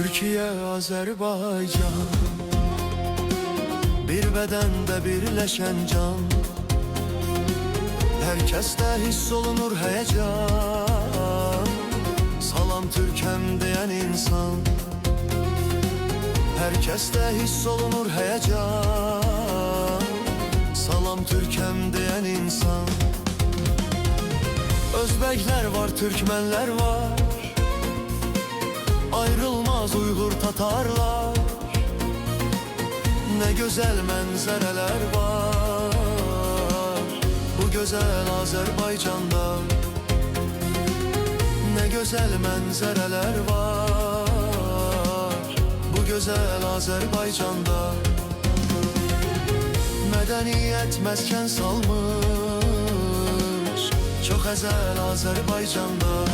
Türkiye, Azerbaycan, bir bedende birleşen can. Herkeste hiss olunur heyecan. Salam Türkem diyen insan. Herkeste hiss olunur heyecan. Salam Türkem diyen insan. Özbekler var, Türkmenler var, ayrılmaz Uygur, Tatarlar. Ne güzel menzereler var bu güzel Azerbaycan'da. Ne güzel menzereler var bu güzel Azerbaycan'da. Medeniyet mesken salmış çok ezel Azerbaycan'da.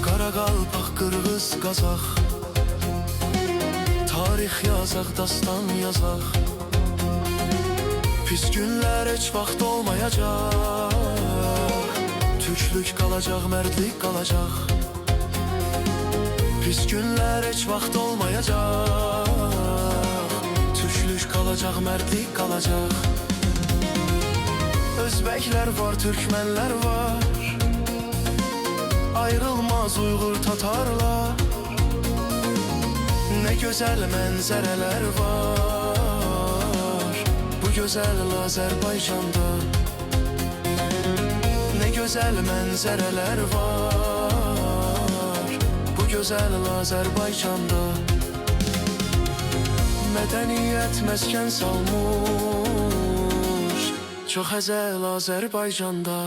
Qaraqalpaq, Qırğız, Qazax, tarix yazaq, dastan yazaq. Pis günlər heç vaxt olmayacaq. Türklük qalacaq, mərdlik qalacaq. Pis günlər heç vaxt olmayacaq. Türklük qalacaq, mərdlik qalacaq. Özbəklər var, Türkmenlər var, ayrılmaz Uygur, Tatarlar. Ne güzel menzereler var bu güzel Azerbaycan'da. Ne güzel menzereler var bu güzel Azerbaycan'da. Medeniyet mesken salmış çok ezel Azerbaycan'da.